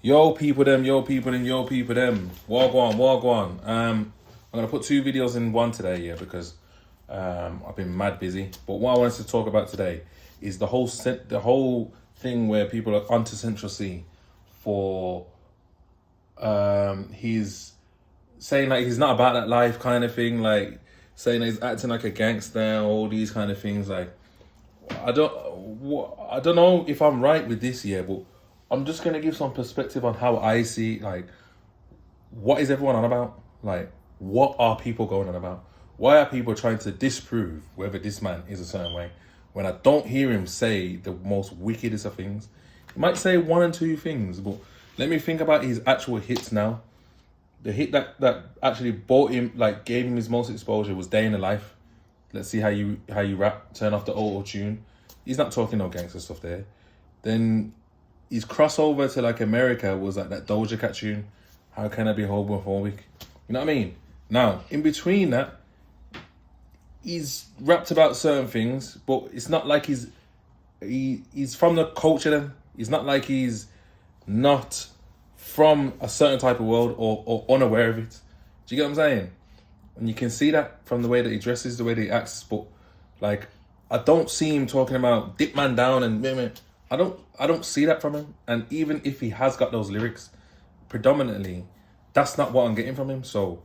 Yo people them, yo people them, yo people them. Walk on. I'm gonna put two videos in one today, yeah, because I've been mad busy. But what I wanted to talk about today is the whole thing where people are onto Central C for he's saying like he's not about that life kind of thing, like saying that he's acting like a gangster, all these kind of things. Like I don't know if I'm right with this yet, but I'm just gonna give some perspective on how I see, like, what is everyone on about? Like, what are people going on about? Why are people trying to disprove whether this man is a certain way when I don't hear him say the most wickedest of things? He might say one and two things, but let me think about his actual hits now. The hit that actually bought him, like, gave him his most exposure was Day in the Life. Let's see how you rap. Turn off the auto tune. He's not talking no gangster stuff there. Then his crossover to like America was like that Doja Cat tune. How can I be homophobic? You know what I mean? Now, in between that, he's rapped about certain things, but it's not like he's from the culture then. It's not like he's not from a certain type of world or unaware of it. Do you get what I'm saying? And you can see that from the way that he dresses, the way that he acts. But like, I don't see him talking about dip man down and I don't see that from him. And even if he has got those lyrics, predominantly, that's not what I'm getting from him. So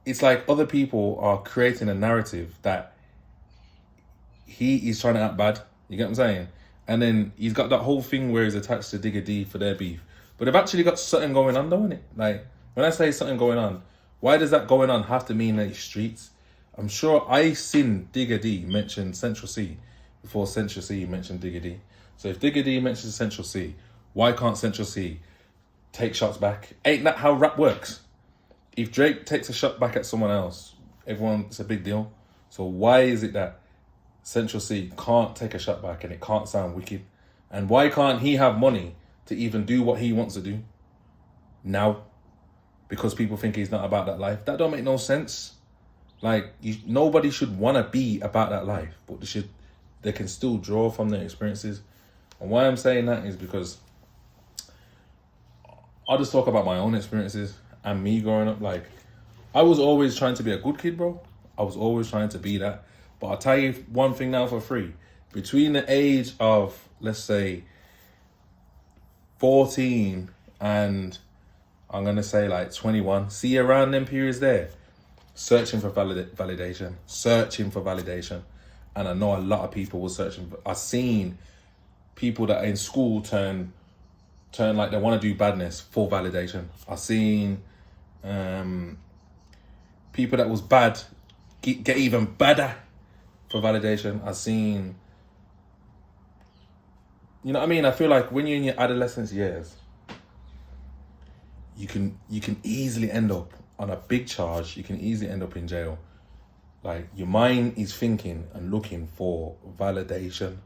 it's like other people are creating a narrative that he is trying to act bad. You get what I'm saying? And then he's got that whole thing where he's attached to Digga D for their beef. But they've actually got something going on, don't it? Like, when I say something going on, why does that going on have to mean that it's streets? I'm sure I seen Digga D mention Central C before Central C mentioned Digga D. So if Digga D mentions Central C, why can't Central C take shots back? Ain't that how rap works? If Drake takes a shot back at someone else, it's a big deal. So why is it that Central C can't take a shot back and it can't sound wicked? And why can't he have money to even do what he wants to do now? Because people think he's not about that life. That don't make no sense. Like, nobody should want to be about that life, but they can still draw from their experiences. And why I'm saying that is because I'll just talk about my own experiences and me growing up. Like, I was always trying to be a good kid, bro. I was always trying to be that. But I'll tell you one thing now for free. Between the age of, let's say, 14 and I'm going to say like 21, see around them periods there, searching for validation. And I know a lot of people were searching. I've seen people that are in school turn like they want to do badness for validation. I've seen people that was bad get even badder for validation. I've seen, you know what I mean? I feel like when you're in your adolescence years, you can easily end up on a big charge. You can easily end up in jail. Like, your mind is thinking and looking for validation.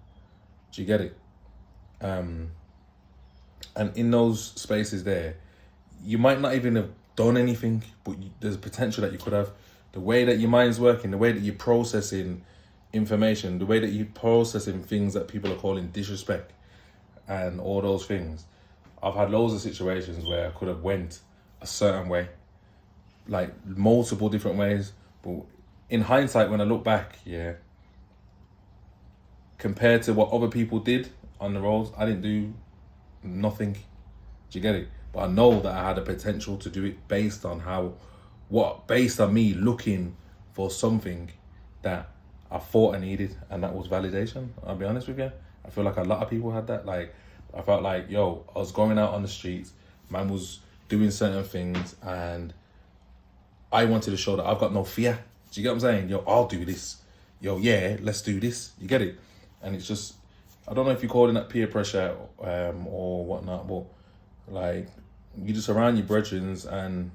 Do you get it? And in those spaces there, you might not even have done anything, but there's potential that you could have. The way that your mind's working, the way that you're processing information, the way that you're processing things that people are calling disrespect and all those things. I've had loads of situations where I could have went a certain way, like multiple different ways. But in hindsight, when I look back, yeah, compared to what other people did on the roads, I didn't do nothing. Do you get it? But I know that I had a potential to do it based on me looking for something that I thought I needed, and that was validation. I'll be honest with you. I feel like a lot of people had that. Like, I felt like, yo, I was going out on the streets, man was doing certain things, and I wanted to show that I've got no fear. Do you get what I'm saying? Yo, I'll do this. Yo, yeah, let's do this. You get it? And it's just, I don't know if you're calling that peer pressure or whatnot, but like, you just around your brethren and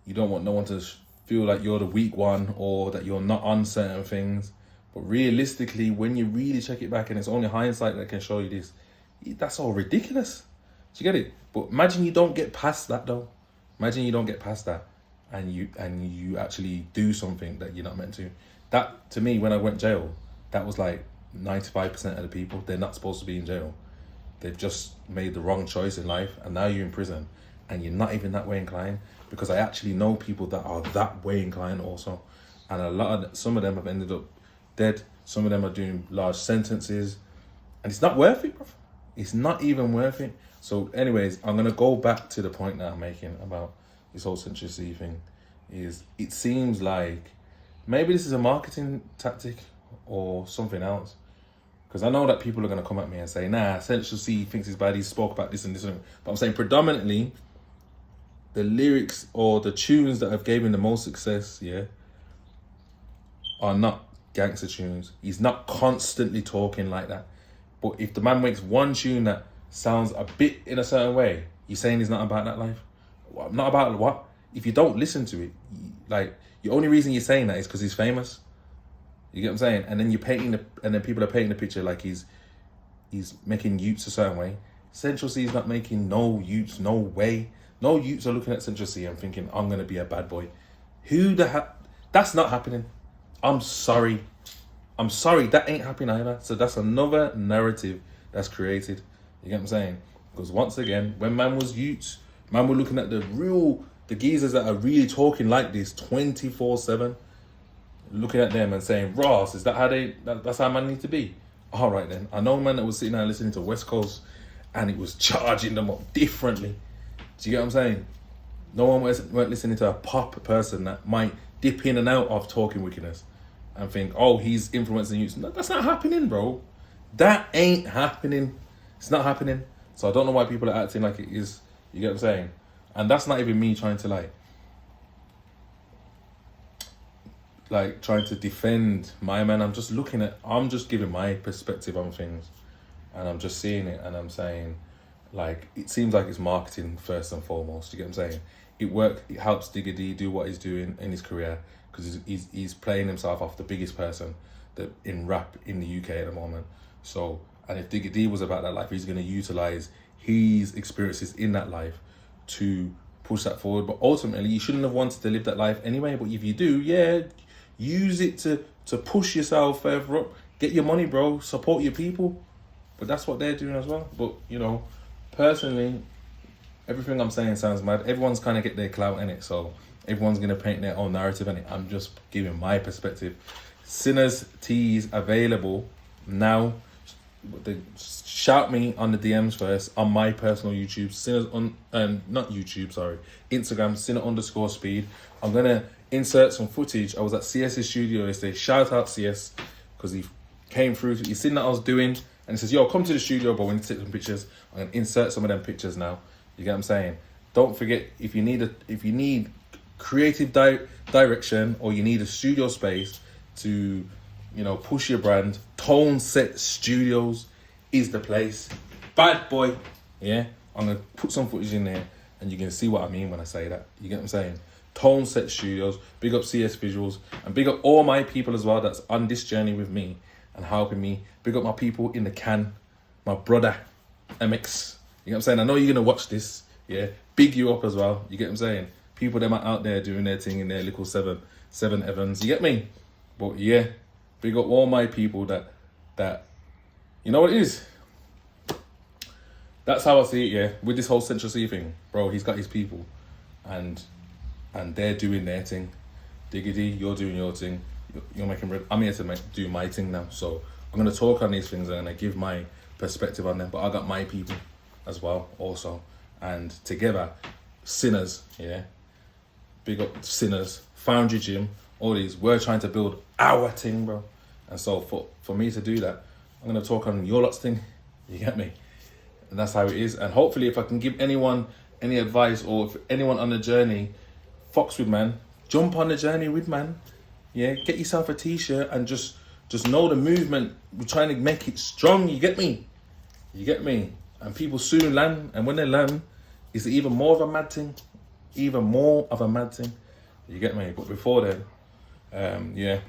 you don't want no one to feel like you're the weak one or that you're not on certain things. But realistically, when you really check it back, and it's only hindsight that can show you this, that's all ridiculous. Do you get it? But imagine you don't get past that though. Imagine you don't get past that and you actually do something that you're not meant to. That, to me, when I went jail, that was like 95% of the people. They're not supposed to be in jail. they've just made the wrong choice in life, and now you're in prison, and you're not even that way inclined. Because I actually know people that are that way inclined also, and some of them have ended up dead. Some of them are doing large sentences, and it's not worth it, bro. It's not even worth it. So, anyways, I'm gonna go back to the point that I'm making about this whole century thing. Is it seems like maybe this is a marketing tactic or something else. Because I know that people are going to come at me and say, nah, Central C thinks it's bad, he spoke about this and this and that. But I'm saying predominantly, the lyrics or the tunes that have given him the most success, yeah, are not gangster tunes. He's not constantly talking like that. But if the man makes one tune that sounds a bit in a certain way, you're saying he's not about that life? Not about what? If you don't listen to it, like, the only reason you're saying that is because he's famous. You get what I'm saying? And then and then people are painting the picture like he's making youths a certain way. Central C is not making no youths, no way. No youths are looking at Central C and thinking, I'm gonna be a bad boy. Who the heck? That's not happening. I'm sorry, that ain't happening either. So that's another narrative that's created. You get what I'm saying? Because once again, when man was youths, man were looking at the geezers that are really talking like this 24/7. Looking at them and saying, Ross, is that how that's how man need to be? All right then. I know man that was sitting there listening to West Coast and it was charging them up differently. Do you get what I'm saying? No one weren't listening to a pop person that might dip in and out of talking wickedness and think, oh, he's influencing you. No, that's not happening, bro. That ain't happening. It's not happening. So I don't know why people are acting like it is. You get what I'm saying? And that's not even me trying to trying to defend my man. I'm just giving my perspective on things, and I'm just seeing it, and I'm saying, like, it seems like it's marketing first and foremost. You get what I'm saying? It helps Digga D do what he's doing in his career, because he's playing himself off the biggest person in rap in the UK at the moment. So, and if Digga D was about that life, he's going to utilize his experiences in that life to push that forward. But ultimately, you shouldn't have wanted to live that life anyway. But if you do, yeah, use it to push yourself further up. Get your money, bro. Support your people. But that's what they're doing as well. But, you know, personally, everything I'm saying sounds mad. Everyone's kind of get their clout in it. So everyone's going to paint their own narrative in it. I'm just giving my perspective. Sinners teas available now. Shout me on the DMs first on my personal YouTube, Sinners on not YouTube, sorry, Instagram, Sinner_speed. I'm gonna insert some footage. I was at CS's studio yesterday. Shout out CS, because he came through. He seen that I was doing, and he says, "Yo, come to the studio, but we need to take some pictures." I'm gonna insert some of them pictures now. You get what I'm saying? Don't forget, if you need creative direction, or you need a studio space to, you know, push your brand, Tone Set Studios is the place. Bad boy. Yeah, I'm gonna put some footage in there and you can see what I mean when I say that. You get what I'm saying? Tone Set Studios, big up CS Visuals, and big up all my people as well that's on this journey with me and helping me. Big up my people in the can, my brother MX. You know what I'm saying? I know you're gonna watch this. Yeah, big you up as well. You get what I'm saying? People them are out there doing their thing in their little seven Evans. You get me? But yeah, big up all my people that you know what it is. That's how I see it, yeah. With this whole Central C thing, bro, he's got his people, and they're doing their thing. Digga D, you're doing your thing. You're making. I'm here to do my thing now. So I'm gonna talk on these things and I give my perspective on them. But I got my people as well, also, and together, Sinners, yeah. Big up Sinners, Foundry Gym, all these. We're trying to build our thing, bro. And so for me to do that, I'm gonna talk on your lot's thing. You get me? And that's how it is. And hopefully, if I can give anyone any advice, or if anyone on the journey fucks with man, jump on the journey with man. Yeah, get yourself a t-shirt and just know the movement. We're trying to make it strong. You get me? You get me? And people soon land. And when they land, it's even more of a mad thing. Even more of a mad thing. You get me? But before then, yeah,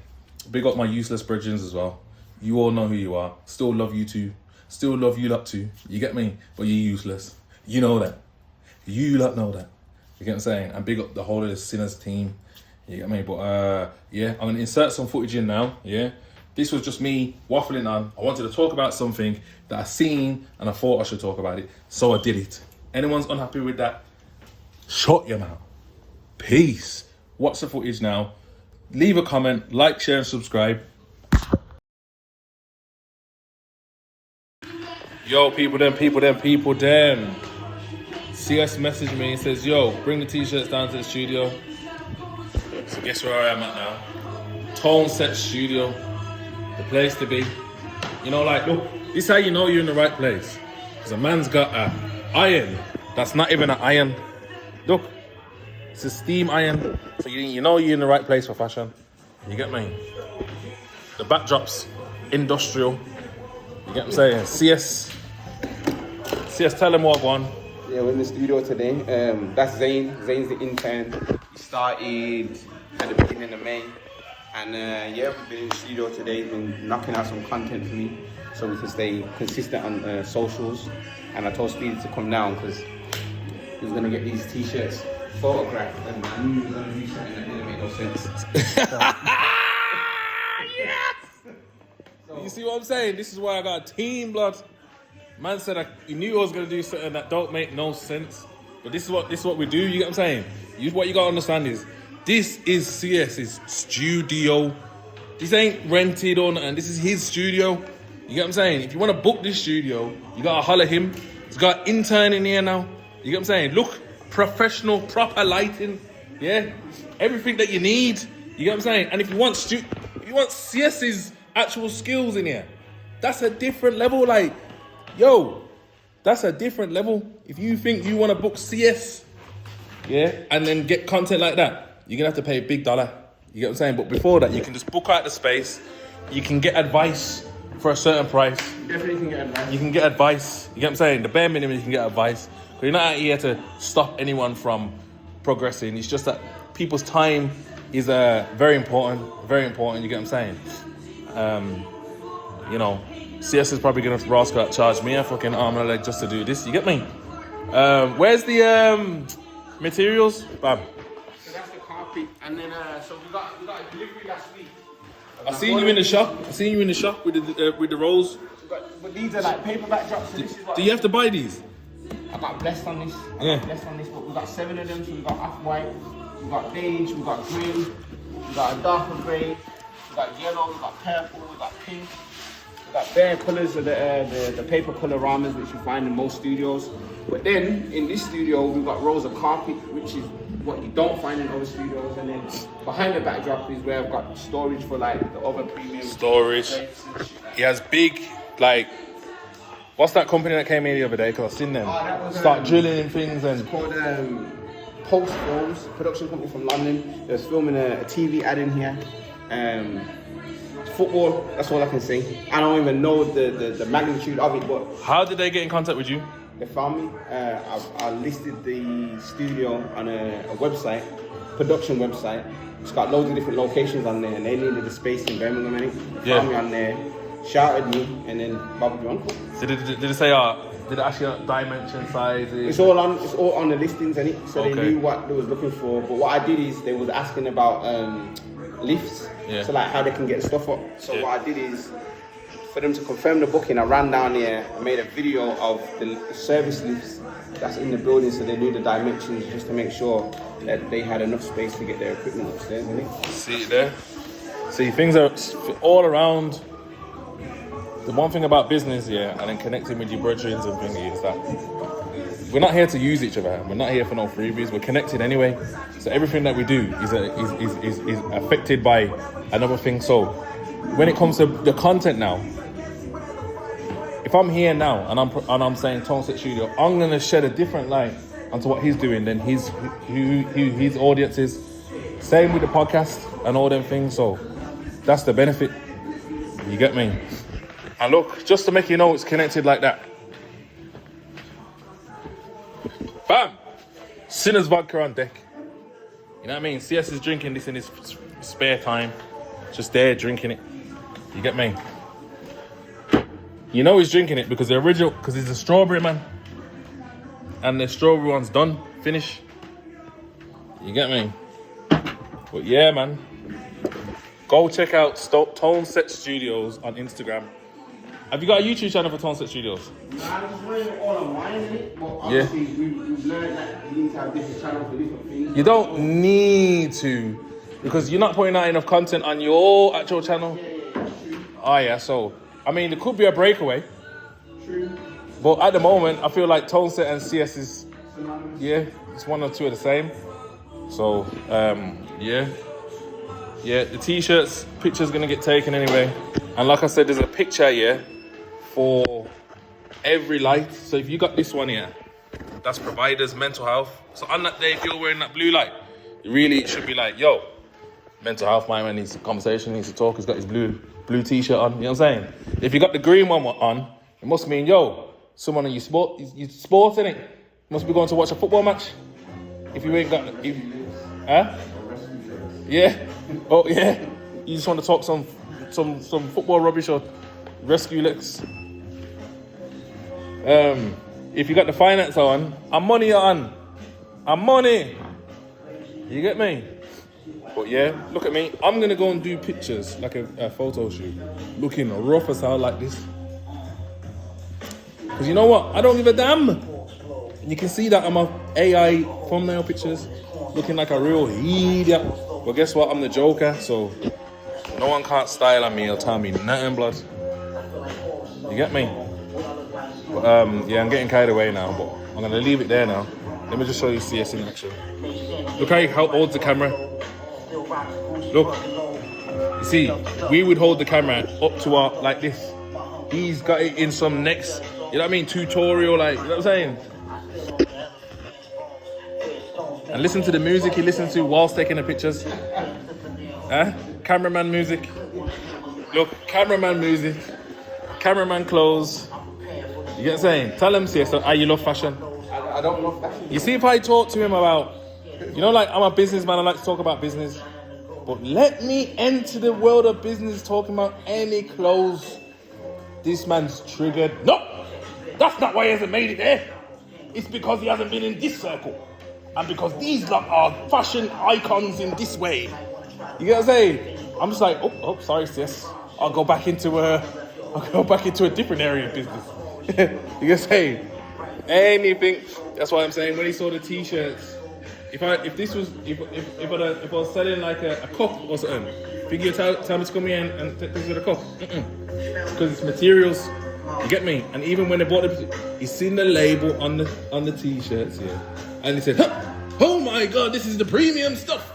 big up my useless brethren as well. You all know who you are. Still love you too. Still love you lot too. You get me? But you're useless. You know that. You lot know that. You get what I'm saying? And big up the whole of the Sinners team. You get me? But yeah, I'm gonna insert some footage in now. Yeah, This was just me waffling on. I wanted to talk about something that I seen and I thought I should talk about it. So I did it. Anyone's unhappy with that? Shut your mouth. Peace. Watch the footage now. Leave a comment, like, share, and subscribe. Yo, people them. CS messaged me and says, yo, bring the t-shirts down to the studio. So guess where I am at now? Tone Set Studio. The place to be. You know, like, look, this is how you know you're in the right place. Because a man's got a iron that's not even an iron. Look, it's a steam iron. So you know you're in the right place for fashion. You get me? The backdrop's industrial. You get what I'm saying? CS, tell them what I want. Yeah, we're in the studio today. That's Zane. Zane's the intern. He started at the beginning of May. And yeah, we've been in the studio today. Been knocking out some content for me so we can stay consistent on socials. And I told Speedy to come down because he was going to get these t-shirts photographed. And I knew he was going to do something that didn't make no sense. Yes! So, you see what I'm saying? This is why I got a team, blood. Man said he knew I was going to do something that don't make no sense. But this is what we do, you get what I'm saying? What you got to understand is, this is CS's studio. This ain't rented or nothing. This is his studio. You get what I'm saying? If you want to book this studio, you got to holler him. He's got an intern in here now. You get what I'm saying? Look, professional, proper lighting. Yeah? Everything that you need. You get what I'm saying? And if you want CS's actual skills in here, that's a different level. Like, yo, that's a different level. If you think you want to book CS, yeah, and then get content like that, you're going to have to pay a big dollar. You get what I'm saying? But before that, you can just book out the space. You can get advice for a certain price. You definitely can get advice. You can get advice. You get what I'm saying? The bare minimum, you can get advice. Because you're not out here to stop anyone from progressing. It's just that people's time is very important. Very important. You get what I'm saying? You know, CS is probably going to charge me a fucking arm and a leg just to do this. You get me? Where's the materials? Bam. And then, so we got a delivery last week. I seen you in the shop with the rolls. But these are like paperback drops. So this is what Do you have to buy these? I got blessed on this. Yeah. But we got 7 of them. So we got off-white, we got beige, we got grey, we got a darker grey, we got yellow, we got purple, we got pink. We got bare colours of the paper coloramas which you find in most studios. But then in this studio we've got rows of carpet, which is what you don't find in other studios. And then behind the backdrop is where I've got storage for like the other premium storage. He has big, like, what's that company that came in the other day? Because I've seen them start drilling in things. And it's called Post Films, production company from London. They was filming a TV ad in here. Football, that's all I can say. I don't even know the magnitude of it, but how did they get in contact with you? They found me. I listed the studio on a website, production website. It's got loads of different locations on there, and they needed a space in Birmingham. They found me on there, shouted me, and then Bob your uncle. So did it say did it actually dimension, sizes? It's all on the listings, and so okay. They knew what they was looking for. But what I did is they was asking about lifts, so like how they can get stuff up. So what I did is, for them to confirm the booking, I ran down here and made a video of the service lifts that's in the building, so they knew the dimensions, just to make sure that they had enough space to get their equipment upstairs. See it there? See, things are all around. The one thing about business, and then connecting with your brethren and thingy is that we're not here to use each other. We're not here for no freebies. We're connected anyway. So everything that we do is affected by another thing. So when it comes to the content now, if I'm here now and I'm saying Tone Set Studio, I'm gonna shed a different light onto what he's doing than his audience is. Same with the podcast and all them things. So that's the benefit. You get me? And look, just to make you know it's connected like that. Bam! Sinner's vodka on deck. You know what I mean? CS is drinking this in his spare time. Just there drinking it. You get me? You know he's drinking it because he's a strawberry man. And the strawberry one's done, finish. You get me? But yeah, man. Go check out Tone Set Studios on Instagram. Have you got a YouTube channel for Tone Set Studios? Nah, I'm just running it all on mine, innit? But obviously, we've learned that you need to have different channels for different things. You don't need to, because you're not putting out enough content on your actual channel. Oh yeah, so I mean, there could be a breakaway. True. But at the moment, I feel like Tone Set and CS is, yeah, it's one or two of the same. So yeah, the t-shirts picture's gonna get taken anyway. And like I said, there's a picture here for every light. So if you got this one here, that's providers mental health. So on that day, if you're wearing that blue light, it really should be like, yo, mental health, my man needs a conversation, needs to talk. He's got his blue t-shirt on. You know what I'm saying? If you got the green one on, it must mean, yo, someone in your sport, innit? Must be going to watch a football match. If you ain't got, yeah. Oh yeah. You just want to talk some football rubbish or rescue licks. If you got the finance on, I'm money on. I'm money. You get me? But yeah, look at me. I'm gonna go and do pictures like a photo shoot, looking rough as hell like this. Cause you know what? I don't give a damn. And you can see that on my AI thumbnail pictures, looking like a real idiot. But guess what? I'm the Joker, so no one can't style on me or tell me nothing, blood. You get me? But, yeah, I'm getting carried away now, but I'm gonna leave it there now. Let me just show you CS in action. Look how old's the camera. Look. You see, we would hold the camera up to our like this. He's got it in some next, you know what I mean, tutorial, like, you know what I'm saying? And listen to the music he listens to whilst taking the pictures. Cameraman music. Look, cameraman music. Cameraman clothes. You get what I'm saying? Tell him, CS, how you love fashion. I don't love fashion. You see, if I talk to him about, you know, like, I'm a businessman, I like to talk about business. But let me enter the world of business talking about any clothes. This man's triggered. No, that's not why he hasn't made it there. It's because he hasn't been in this circle. And because these lot are fashion icons in this way. You get what I'm saying? I'm just like, oh, sorry, sis. I'll go back into a different area of business. You get what I'm saying? Anything. That's why I'm saying when he saw the t-shirts, if I was selling like a cup or something, think you tell me to come here and take this with a cup? Because it's materials. You get me? And even when they bought it, he's seen the label on the t-shirts here, and he said, "Oh my God, this is the premium stuff.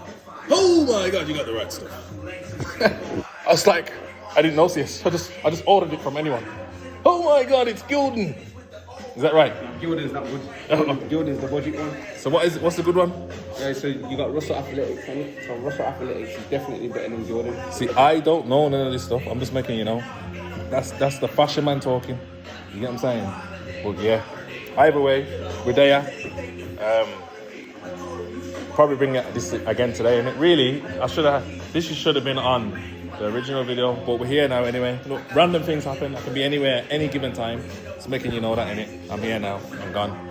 Oh my God, you got the right stuff." I was like, I didn't know this. I just ordered it from anyone. Oh my God, it's Gildan. Is that right? Gildan's not good. Gildan's the budget one. So what's the good one? Yeah, so you got Russell Athletics on it. So Russell Athletics is definitely better than Jordan. See, I don't know none of this stuff. I'm just making, that's the fashion man talking. You get what I'm saying? But yeah, either way, we're there. Probably bring this again today, and it really, this should have been on the original video, but we're here now anyway. Look, random things happen. I can be anywhere, any given time. It's making you know that, innit? I'm here now. I'm gone.